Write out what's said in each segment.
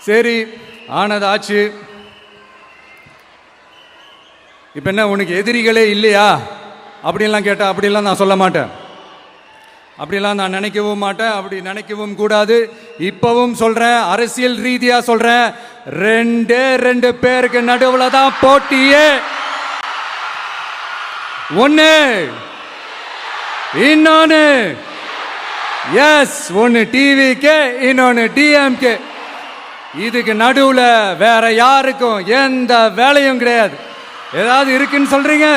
சரி, ஆனதாச்சு. இப்போ என்ன, உனக்கு எதிரிகளே இல்லையா அப்படின்லாம் கேட்டா, அப்படிலாம் நான் சொல்ல மாட்டேன். அப்படிலாம் நான் நினைக்கவும் மாட்டேன், அப்படி நினைக்கவும் கூடாது. இப்பவும் சொல்றேன், அரசியல் ரீதியா சொல்றேன், 2 பேருக்கு நடுவுல தான் போட்டியே. ஒன்னு, இன்னொன்னு எஸ், ஒன்னு டிவிக்கு, இன்னொன்னு டிஎம்கே. இதுக்கு நடுவுல வேற யாருக்கும் எந்த வேலையும் கிடையாது. ஏதாவது இருக்குன்னு சொல்றீங்க?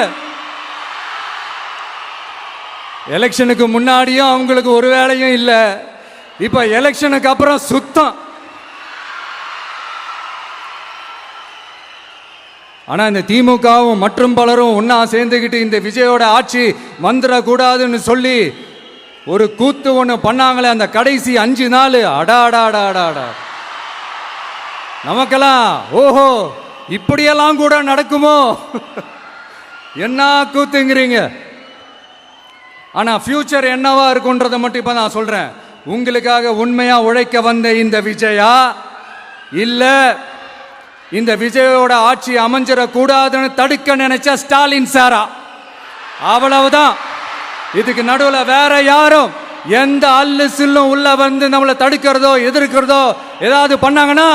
எலெக்ஷனுக்கு முன்னாடியும் அவங்களுக்கு ஒரு வேலையும் இல்லை. இப்ப எலெக்ஷனுக்கு அப்புறம் சுத்தம். ஆனா இந்த திமுகவும் மற்றும் பலரும் ஒன்னா சேர்ந்துக்கிட்டு இந்த விஜயோட ஆட்சி வந்துடக்கூடாதுன்னு சொல்லி ஒரு கூத்து ஒண்ணு பண்ணாங்களே, அந்த கடைசி 5 நாள், அடாடாடாடாடா, நமக்கெல்லாம் ஓஹோ இப்படியெல்லாம் கூட நடக்குமோ என்ன கூத்துங்கிறீங்க. ஆனா ஃபியூச்சர் என்னவா இருக்குன்றதை மட்டும் இப்ப நான் சொல்றேன். உங்களுக்காக உண்மையா உழைக்க வந்த இந்த விஜயா, இல்ல இந்த விஜயோட ஆட்சி அமைஞ்சிடக்கூடாதுன்னு தடுக்க நினைச்ச ஸ்டாலின் சாரா, அவ்வளவுதான். இதுக்கு நடுவுல வேற யாரும் எந்த அல்லு சில்லும் உள்ள வந்து நம்மளை தடுக்கிறதோ எதிர்க்கிறதோ ஏதாவது பண்ணாங்கன்னா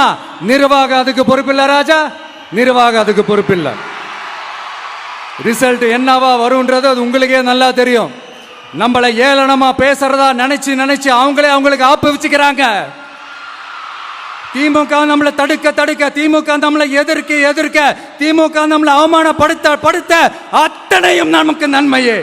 நிர்வாகம் அதுக்கு பொறுப்பில்லை ராஜா, நிர்வாகம் அதுக்கு பொறுப்பில்லை. ரிசல்ட் என்னவா வரும்ன்றது அது உங்களுக்கே நல்லா தெரியும். நம்மளை ஏளனமா பேசுறதா நினைச்சு நினைச்சு அவங்களுக்கு ஆப்பு வச்சுக்கிறாங்க. திமுக நம்மளை தடுக்க, திமுக நம்மளை எதிர்க்க, திமுக நம்மளை அவமானப்படுத்த அத்தனையும் நமக்கு நன்மையே.